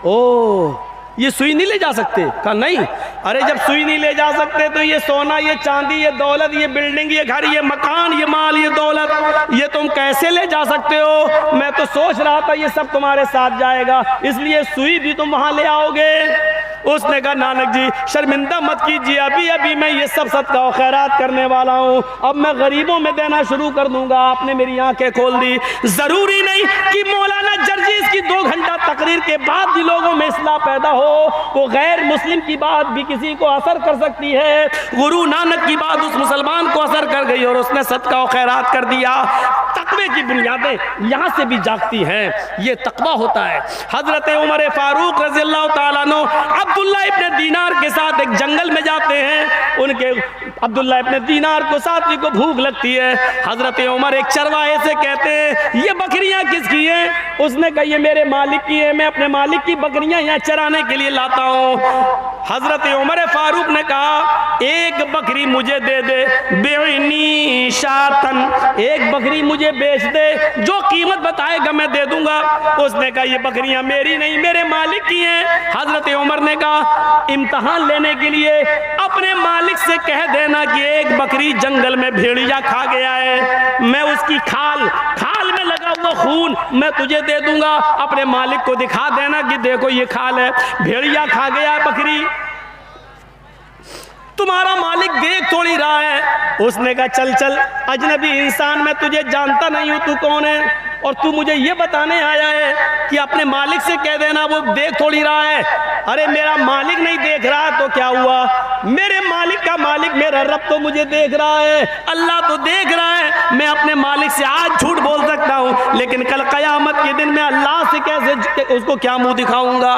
ओ ये सुई नहीं ले जा सकते? कहा नहीं। अरे जब सुई नहीं ले जा सकते तो ये सोना, ये चांदी, ये दौलत, ये बिल्डिंग, ये घर, ये मकान, ये माल, ये दौलत, ये तुम कैसे ले जा सकते हो? मैं तो सोच रहा था ये सब तुम्हारे साथ जाएगा, इसलिए सुई भी तुम वहां ले आओगे। उसने कहा नानक जी शर्मिंदा मत कीजिए, अभी अभी मैं ये सब सदका और खैरात करने वाला हूँ, अब मैं गरीबों में देना शुरू कर दूंगा। आपने मेरी आंखें खोल दी। जरूरी नहीं कि मौलाना जर्जीस की 2 घंटा तकरीर के बाद भी लोगों में इस्लाह पैदा हो, वो गैर मुस्लिम की बात भी किसी को असर कर सकती है। गुरु नानक की बात उस मुसलमान को असर कर गई और उसने सदका और खैरात कर दिया। तकवे की बुनियादें यहाँ से भी जागती हैं, ये तकवा होता है। हजरत उमर फारूक रज़ी अल्लाह ताला अन्हु अब्दुल्ला इब्न दीनार के साथ एक जंगल में जाते हैं। उनके अब्दुल्ला इब्न दीनार को साथी को भूख लगती है। हजरत उमर एक चरवाहे से कहते हैं ये बकरियां किसकी हैं? उसने कहा ये मेरे मालिक की है, मैं अपने मालिक की बकरियां यहाँ चराने के लिए लाता हूँ। हजरत उमर फारूक ने कहा एक बकरी मुझे दे दे, बेनी शातन, एक बकरी मुझे बेच दे, जो कीमत बताएगा मैं दे दूंगा। उसने कहा ये बकरियां मेरी नहीं, मेरे मालिक की हैं। हजरत उमर ने कहा इम्तहान लेने के लिए अपने मालिक से कह देना कि एक बकरी जंगल में भेड़िया खा गया है, मैं उसकी खाल में लगा हुआ खून मैं तुझे दे दूंगा। अपने मालिक को दिखा देना कि देखो ये खाल है, भेड़िया खा गया है बकरी, तुम्हारा मालिक देख थोड़ी रहा है। उसने कहा चल चल अजनबी इंसान, मैं तुझे जानता नहीं हूं, तू कौन है और तू मुझे ये बताने आया है कि अपने मालिक से कह देना, वो देख थोड़ी रहा है। अरे मेरा मालिक नहीं देख रहा तो क्या हुआ, मेरे मालिक का मालिक मेरा रब तो मुझे देख रहा है, अल्लाह तो देख रहा है। मैं अपने मालिक से आज झूठ बोल सकता हूँ, लेकिन कल कयामत के दिन मैं अल्लाह से कैसे उसको क्या मुंह दिखाऊंगा।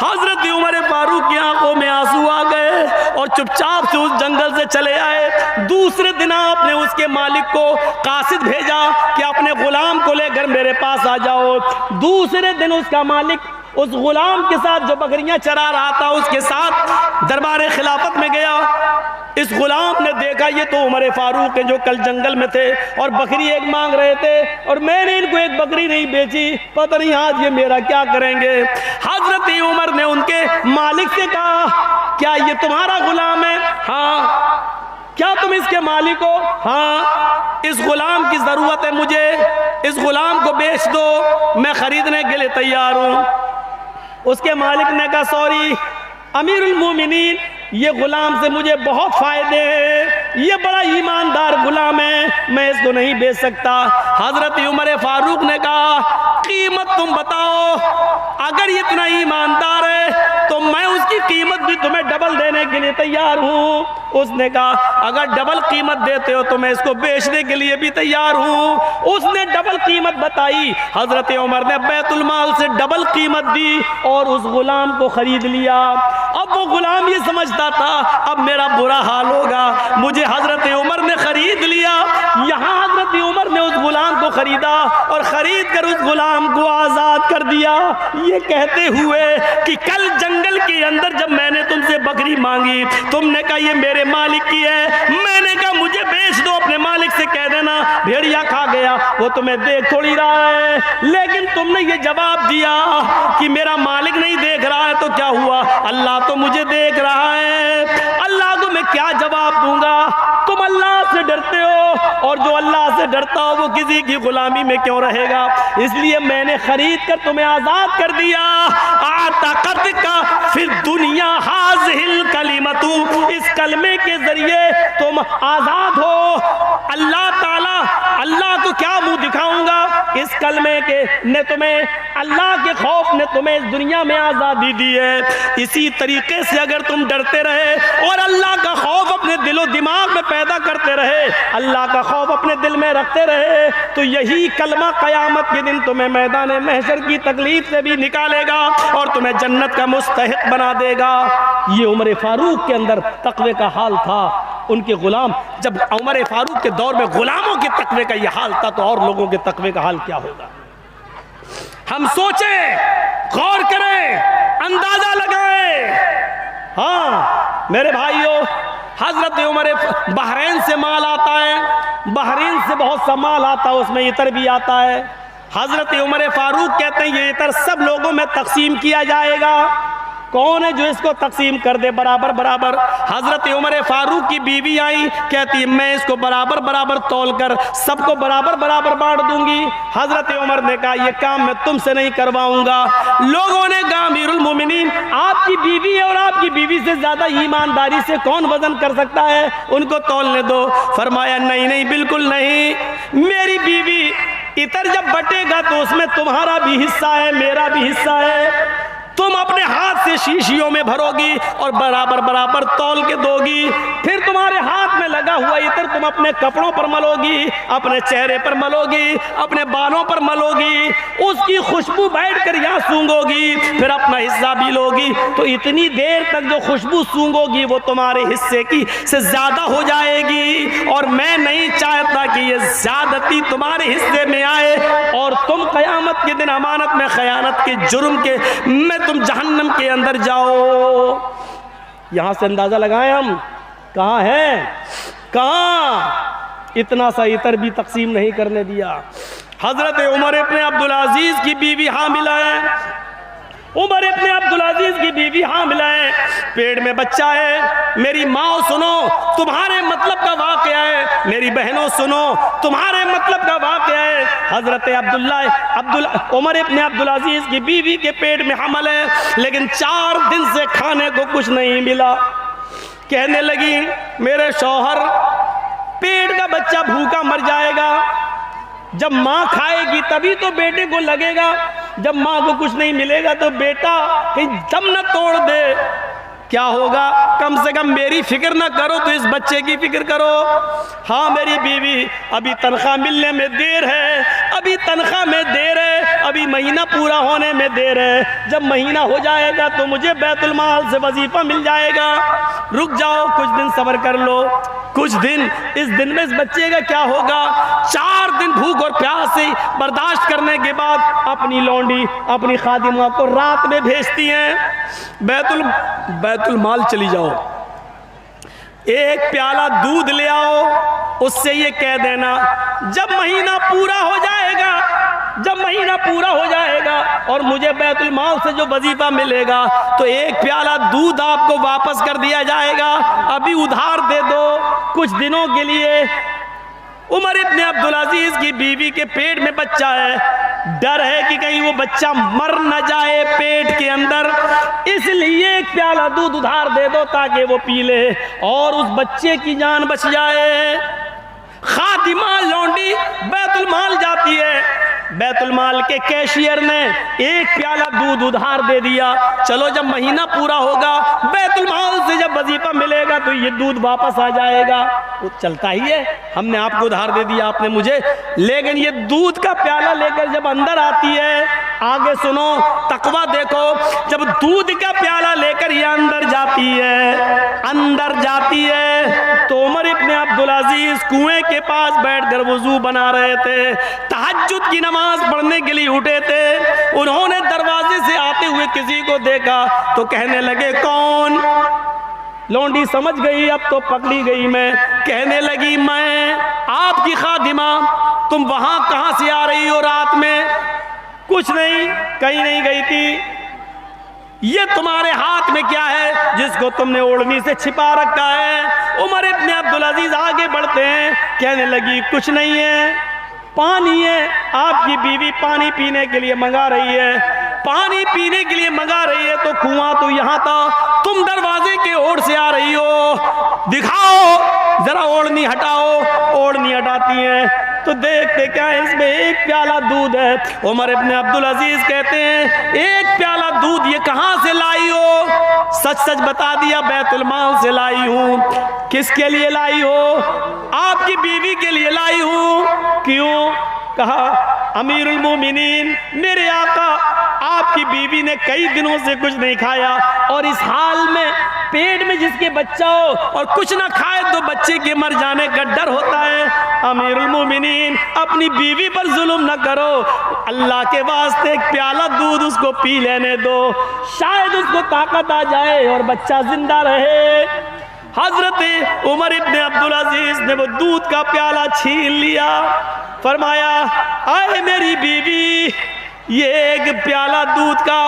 हजरत उमर फारूक की आंखों में आंसू आ गए और चुपचाप से उस जंगल से चले आए। दूसरे दिन आपने उसके मालिक को कासिद भेजा कि अपने गुलाम को लेकर मेरे पास आ जाओ। दूसरे दिन उसका मालिक उस गुलाम के साथ जो बकरियां चरा रहा था उसके साथ दरबार खिलाफत में गया। इस गुलाम ने देखा ये तो उमर फारूक है जो कल जंगल में थे और बकरी एक मांग रहे थे और मैंने इनको एक बकरी नहीं बेची, पता नहीं आज ये मेरा क्या करेंगे। हजरत उमर ने उनके मालिक से कहा क्या ये तुम्हारा गुलाम है? हाँ। क्या तुम इसके मालिक हो? हाँ। इस गुलाम की जरूरत है मुझे, इस गुलाम को बेच दो, मैं खरीदने के लिए तैयार हूं। उसके मालिक ने कहा सॉरी अमीरुल मोमिनीन, ये गुलाम से मुझे बहुत फायदे हैं, ये बड़ा ईमानदार गुलाम है, मैं इसको नहीं बेच सकता। हजरत उमर फारूक ने कहा कीमत तुम बताओ, अगर इतना ईमानदार है तो मैं उसकी कीमत भी तुम्हें डबल देने के लिए तैयार हूँ। उसने कहा अगर डबल कीमत देते हो तो मैं इसको बेचने के लिए भी तैयार हूँ। उसने डबल कीमत बताई। हजरत उमर ने बैतुल माल से डबल कीमत दी और उस गुलाम को खरीद लिया। अब वो गुलाम ये समझता था अब मेरा बुरा हाल होगा, मुझे हजरत उमर ने खरीद लिया। यहाँ हजरत उमर ने उस गुलाम को खरीदा और खरीद कर उस गुलाम को आजाद कर दिया, ये कहते हुए कि कल जंगल के अंदर जब मैंने तुमसे बकरी मांगी तुमने कहा ये मेरे मालिक की है, मैंने कहा मुझे बेच दो, अपने मालिक से कह देना भेड़िया खा गया, वो तुम्हें देख थोड़ी रहा है। लेकिन तुमने ये जवाब दिया कि मेरा मालिक नहीं देख रहा है, तो क्या हुआ, अल्लाह तो मुझे देख रहा है। अल्लाह को मैं क्या जवाब दूंगा? तुम अल्लाह से डरते हो और जो अल्लाह से डरता हो वो किसी की गुलामी में क्यों रहेगा? इसलिए मैंने खरीद कर तुम्हें आजाद कर दिया। आतकत का फिर दुनिया हाज़िल कलिमतु, इस कलमे के जरिए तुम आजाद हो। अल्लाह ताला, अल्लाह को क्या मुंह दिखाऊंगा? इस कलमे के ने तुम्हें, अल्लाह के खौफ ने तुम्हें इस दुनिया में आजादी दी है। इसी तरीके से अगर तुम डरते रहे और अल्लाह का खौफ अपने दिलो दिमाग में पैदा करते रहे, अल्लाह का खौफ अपने दिल में रखते रहे, तो यही कलमा क़यामत के दिन तुम्हें मैदान महशर की तकलीफ से भी निकालेगा और तुम्हें जन्नत का मुस्तहिक बना देगा। ये उमर फारूक के अंदर तक़वे का हाल था। उनके गुलाम, जब उमर फारूक के दौर में गुलामों के तक़वे का यह हाल था तो और लोगों के तक़वे का हाल क्या होगा? हम सोचें, गौर करें, अंदाजा लगाएं। हाँ मेरे भाइयों, हजरत उमर, बहरीन से माल आता है, बहरीन से बहुत सा माल आता है, उसमें इतर भी आता है। हजरत उमर फारूक कहते हैं ये इतर सब लोगों में तकसीम किया जाएगा। कौन है जो इसको तकसीम कर दे बराबर बराबर? हजरत उमर फारूक की बीवी आई, कहती है मैं इसको बराबर बराबर तौल कर सबको बराबर बराबर बांट दूंगी। हजरत उमर ने कहा यह काम मैं तुमसे नहीं करवाऊंगा। लोगों ने कहा अमीरुल मोमिनीन, आपकी बीवी है और आपकी बीवी से ज्यादा ईमानदारी से कौन वजन कर सकता है, उनको तौलने दो। फरमाया नहीं नहीं, बिल्कुल नहीं, मेरी बीवी इतर जब बटेगा तो उसमें तुम्हारा भी हिस्सा है, मेरा भी हिस्सा है। तुम अपने हाथ से शीशियों में भरोगी और बराबर बराबर तौल के दोगी। फिर तुम्हारे हाथ में लगा हुआ इतर तुम अपने कपड़ों पर मलोगी, अपने चेहरे पर मलोगी, अपने बालों पर मलोगी, उसकी खुशबू बैठकर यहाँ सूंघोगी, फिर अपना हिस्सा भी लोगी। तो इतनी देर तक जो खुशबू सूंघोगी वो तुम्हारे हिस्से की से ज्यादा हो जाएगी और मैं नहीं चाहता कि ये ज्यादती तुम्हारे हिस्से में आए और तुम कयामत के दिन अमानत में खयानत के जुर्म के में तुम जहन्नम के अंदर जाओ। यहां से अंदाजा लगाएं हम, कहां है, कहां इतना सा इतर भी तकसीम नहीं करने दिया। हजरत उमर इब्न अब्दुल अजीज की बीवी हामिला है, उमर इब्न अब्दुल अजीज की बीवी हामिला है, पेट में बच्चा है। मेरी माँ सुनो, तुम्हारे मतलब का वाक़या है, मेरी बहनों सुनो, तुम्हारे मतलब का वाक़या है। हजरत उमर इब्न अब्दुल अजीज की बीवी के पेट में हमल है, लेकिन 4 दिन से खाने को कुछ नहीं मिला। कहने लगी मेरे शौहर, पेट का बच्चा भूखा मर जाएगा, जब माँ खाएगी तभी तो बेटे को लगेगा, जब माँ को कुछ नहीं मिलेगा तो बेटा कहीं दम न तोड़ दे, क्या होगा? कम से कम मेरी फिक्र ना करो तो इस बच्चे की फिक्र करो। हाँ मेरी बीवी, अभी तनख्वाह मिलने में देर है, अभी तनख्वाह में देर है, अभी महीना पूरा होने में देर है, जब महीना हो जाएगा तो मुझे बैतुल माल से वजीफा मिल जाएगा। रुक जाओ, कुछ दिन सब्र कर लो, कुछ दिन। इस दिन में इस बच्चे का क्या होगा? 4 दिन भूख और प्यास से बर्दाश्त करने के बाद अपनी लौंडी, अपनी खादिमा को रात में भेजती हैं बैतुल माल चली जाओ, एक प्याला दूध ले आओ, उससे ये कह देना जब महीना पूरा हो जाएगा, जब महीना पूरा हो जाएगा और मुझे बैतुल माल से जो वजीफा मिलेगा तो एक प्याला दूध आपको वापस कर दिया जाएगा, अभी उधार दे दो कुछ दिनों के लिए। उमर इब्न अब्दुल अजीज की बीवी के पेट में बच्चा है, डर है कि कहीं वो बच्चा मर न जाए पेट के अंदर, इसलिए एक प्याला दूध उधार दे दो ताकि वो पी ले और उस बच्चे की जान बच जाए। खादिमा लौंडी बैतुल माल जाती है, बैतुल माल के कैशियर ने एक प्याला दूध उधार दे दिया। चलो जब महीना पूरा होगा, बैतुल माल से जब वजीफा मिलेगा तो ये दूध वापस आ जाएगा। वो चलता ही है, हमने आपको उधार दे दिया, आपने मुझे। लेकिन ये दूध का प्याला लेकर जब अंदर आती है, आगे सुनो, तकवा देखो, जब दूध का प्याला लेकर ये अंदर जाती है तो उमर इब्ने अब्दुल अजीज कुएं के पास बैठकर वुजू बना रहे थे, तहज्जुद की नमाज पढ़ने के लिए उठे थे। उन्होंने दरवाजे से आते हुए किसी को देखा तो कहने लगे, कौन? लौंडी समझ गई, अब तो पकड़ी गई मैं। कहने लगी, मैं आपकी खादिमा। तुम वहां कहां से आ रही हो रात में? कुछ नहीं, कहीं नहीं गई थी। ये तुम्हारे हाथ में क्या है जिसको तुमने ओढ़नी से छिपा रखा है? उमर इब्ने अब्दुल अजीज आगे बढ़ते हैं, कहने लगी, कुछ नहीं है, पानी है। आपकी बीवी पानी पीने के लिए मंगा रही है, पानी पीने के लिए मंगा रही है, तो कुआं तो यहाँ था, तुम दरवाजे के ओर से आ रही हो, दिखाओ जरा ओढ़नी हटाओ। ओढ़नी हटाती है तो देखते क्या है, इसमें एक प्याला दूध है। उमर इब्ने अब्दुल अजीज कहते हैं, एक प्याला दूध ये कहां से लाई हो? सच सच बता दिया, बैतुल माल से लाई हूं। किसके लिए लाई हो? आपकी बीवी के लिए लाई हूं। क्यों? कहा, अमीरुल मोमिनीन, मेरे आका, आपकी बीवी ने कई दिनों से कुछ नहीं खाया, और इस हाल में पेट में जिसके बच्चा हो और कुछ ना खाए तो बच्चे के मर जाने का डर होता है। अमीरुल मोमिनीन, अपनी बीवी पर जुल्म न करो, अल्लाह के वास्ते एक प्याला दूध उसको पी लेने दो, शायद उसको ताकत आ जाए और बच्चा जिंदा रहे। हजरत उमर इब्ने अब्दुल अजीज ने वो दूध का प्याला छीन लिया, फरमाया, आए मेरी बीवी, ये एक प्याला दूध का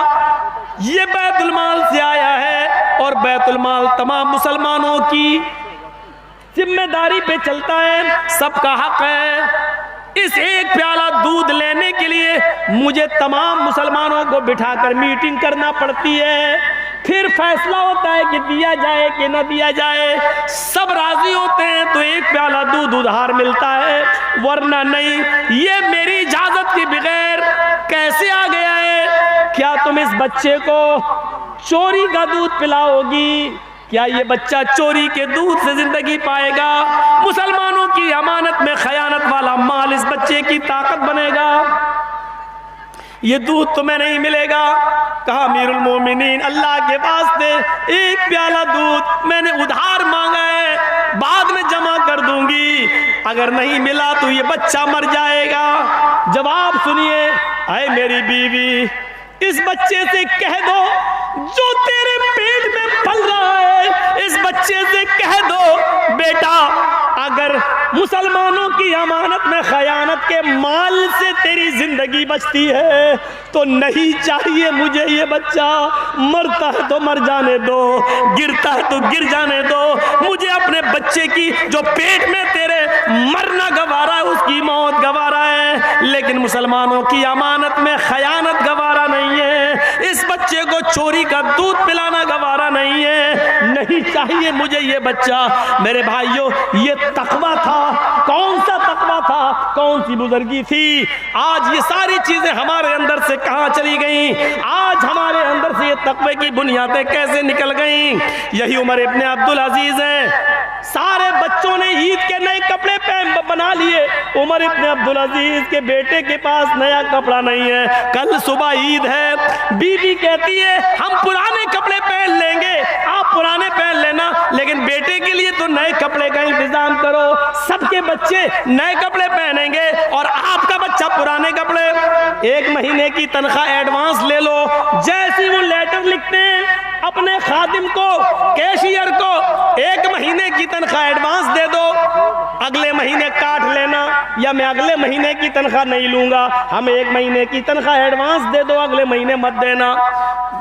ये बैतुल माल से आया है, और बैतुल माल तमाम मुसलमानों की जिम्मेदारी पे चलता है, सबका हक है। इस एक प्याला दूध लेने के लिए मुझे तमाम मुसलमानों को बिठाकर मीटिंग करना पड़ती है, फिर फैसला होता है कि दिया जाए कि न दिया जाए। सब राजी होते हैं तो एक प्याला दूध उधार मिलता है, वरना नहीं। ये मेरी इजाजत के बगैर कैसे आ गया है? क्या तुम इस बच्चे को चोरी का दूध पिलाओगी? क्या ये बच्चा चोरी के दूध से जिंदगी पाएगा? मुसलमानों की अमानत में खयानत वाला माल इस बच्चे की ताकत बनेगा? ये दूध तुम्हें नहीं मिलेगा। कहा, अमीरुल मोमिनीन, अल्लाह के वास्ते एक प्याला दूध मैंने उधार मांगा है, बाद में जमा कर दूंगी, अगर नहीं मिला तो ये बच्चा मर जाएगा। जवाब सुनिए, आए मेरी बीवी, इस बच्चे से कह दो जो तेरे पेट में पल रहा है, इस बच्चे से कह दो, बेटा अगर मुसलमानों की अमानत में खयानत के माल से तेरी जिंदगी बचती है तो नहीं चाहिए मुझे ये बच्चा, मरता है तो मर जाने दो, गिरता है तो गिर जाने दो, मुझे अपने बच्चे की जो पेट में तेरे मरना गवारा है उसकी मौत गवारा है, लेकिन मुसलमानों की अमानत में खयानत गवारा नहीं है, इस बच्चे को चोरी का दूध पिलाना गवारा नहीं है, नहीं चाहिए मुझे ये बच्चा। मेरे भाइयों, ये तकवा था। कौन सा तकवा था? कौन सी बुजुर्गी थी? आज ये सारी चीजें हमारे अंदर से कहां चली गई? आज हमारे अंदर से ये तकवे की बुनियादें कैसे निकल गई? यही उमर इब्ने अब्दुल अजीज है। सारे बच्चों ने ईद के नए कपड़े बना लिए, उमर इब्ने अब्दुल अजीज के बेटे के पास नया कपड़ा नहीं है। कल सुबह ईद है, बीवी कहती है हम पुराने कपड़े पहन लेंगे, आप पुराने पहन लेना, लेकिन बेटे के लिए तो नए कपड़े का इंतजाम करो। सबके बच्चे नए कपड़े पहनेंगे और आपका बच्चा पुराने कपड़े। एक महीने की तनख्वाह एडवांस ले लो। जैसे वो लेटर लिखते हैं अपने खादिम को, कैशियर को, एक महीने की तनख्वाह एडवांस दे दो, अगले महीने काट लेना, या मैं अगले महीने की तनख्वाह नहीं लूंगा, हमें एक महीने की तनख्वाह एडवांस दे दो, अगले महीने मत देना।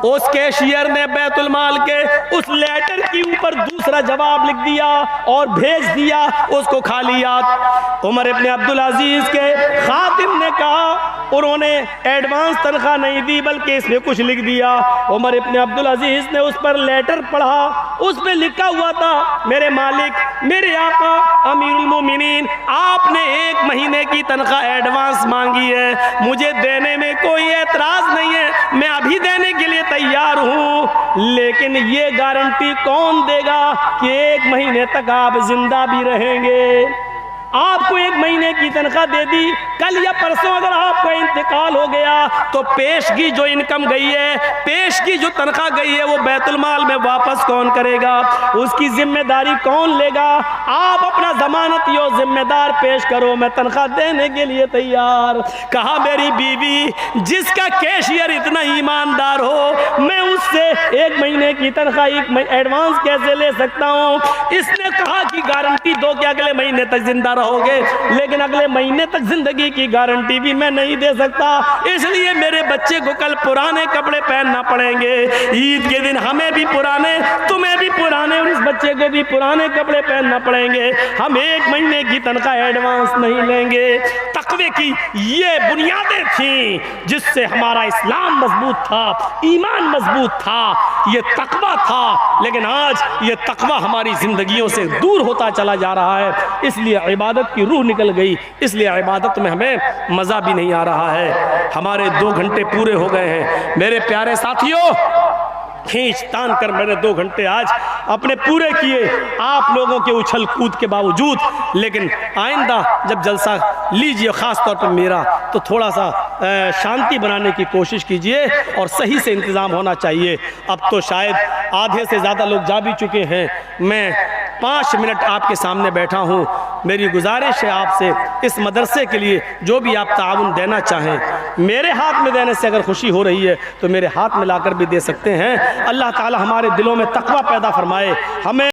उस कैशियर ने बैतुल माल के उस लेटर के ऊपर दूसरा जवाब लिख दिया और भेज दिया उसको खाली याद। उमर इब्ने अब्दुल अजीज के खादिम ने कहा, उन्होंने एडवांस तनख्वाह नहीं दी बल्कि इसमें कुछ लिख दिया। उमर इब्न अब्दुल अजीज ने उस पर लेटर पढ़ा, उस पर लिखा हुआ था, मेरे मालिक, मेरे आका अमीरुल मोमिनीन, आपने 1 महीने की तनख्वाह एडवांस मांगी है, मुझे देने में कोई एतराज नहीं है, मैं अभी देने के लिए तैयार हूँ, लेकिन ये गारंटी कौन देगा कि 1 महीने तक आप जिंदा भी रहेंगे। आपको 1 महीने की तनख्वाह दे दी, कल या परसों अगर आपका इंतकाल हो गया तो पेशगी जो इनकम गई है, पेशगी जो तनख्वाह गई है, वो बैतुल माल में वापस कौन करेगा, उसकी जिम्मेदारी कौन लेगा। आप अपना जमानती और जिम्मेदार पेश करो, मैं तनख्वाह देने के लिए तैयार। कहा मेरी बीवी जिसका कैशियर इतना ईमानदार हो, मैं उससे 1 महीने की तनख्वाह एडवांस कैसे ले सकता हूँ। इसने कहा कि गारंटी दो कि अगले महीने तक जिंदा रहोगे, लेकिन अगले महीने तक जिंदगी की गारंटी भी मैं नहीं दे सकता, इसलिए मेरे बच्चे को कल पुराने कपड़े पहनना पड़ेंगे, ईद के दिन हमें भी पुराने, तुम्हें भी पुराने और इस बच्चे को भी पुराने कपड़े पहनना पड़ेंगे, हम 1 महीने की तनख्वाह एडवांस नहीं लेंगे। तकवे की ये बुनियादें थी जिससे हमारा इस्लाम मजबूत था, ईमान मजबूत था, ये तकवा था। लेकिन आज ये तकवा हमारी जिंदगियों से दूर होता चला जा रहा है, इसलिए इबादत की रूह निकल गई, इसलिए इबादत में हमें मज़ा भी नहीं आ रहा है। हमारे 2 घंटे पूरे हो गए हैं मेरे प्यारे साथियों, खींच तान कर मैंने 2 घंटे आज अपने पूरे किए आप लोगों के उछल कूद के बावजूद। लेकिन आइंदा जब जलसा लीजिए, ख़ास तौर पर मेरा, तो थोड़ा सा शांति बनाने की कोशिश कीजिए और सही से इंतज़ाम होना चाहिए। अब तो शायद आधे से ज़्यादा लोग जा भी चुके हैं, मैं 5 मिनट आपके सामने बैठा हूँ। मेरी गुजारिश है आपसे, इस मदरसे के लिए जो भी आप ताउन देना चाहें, मेरे हाथ में देने से अगर खुशी हो रही है तो मेरे हाथ में लाकर भी दे सकते हैं। अल्लाह ताला हमारे दिलों में तकवा पैदा फरमाए, हमें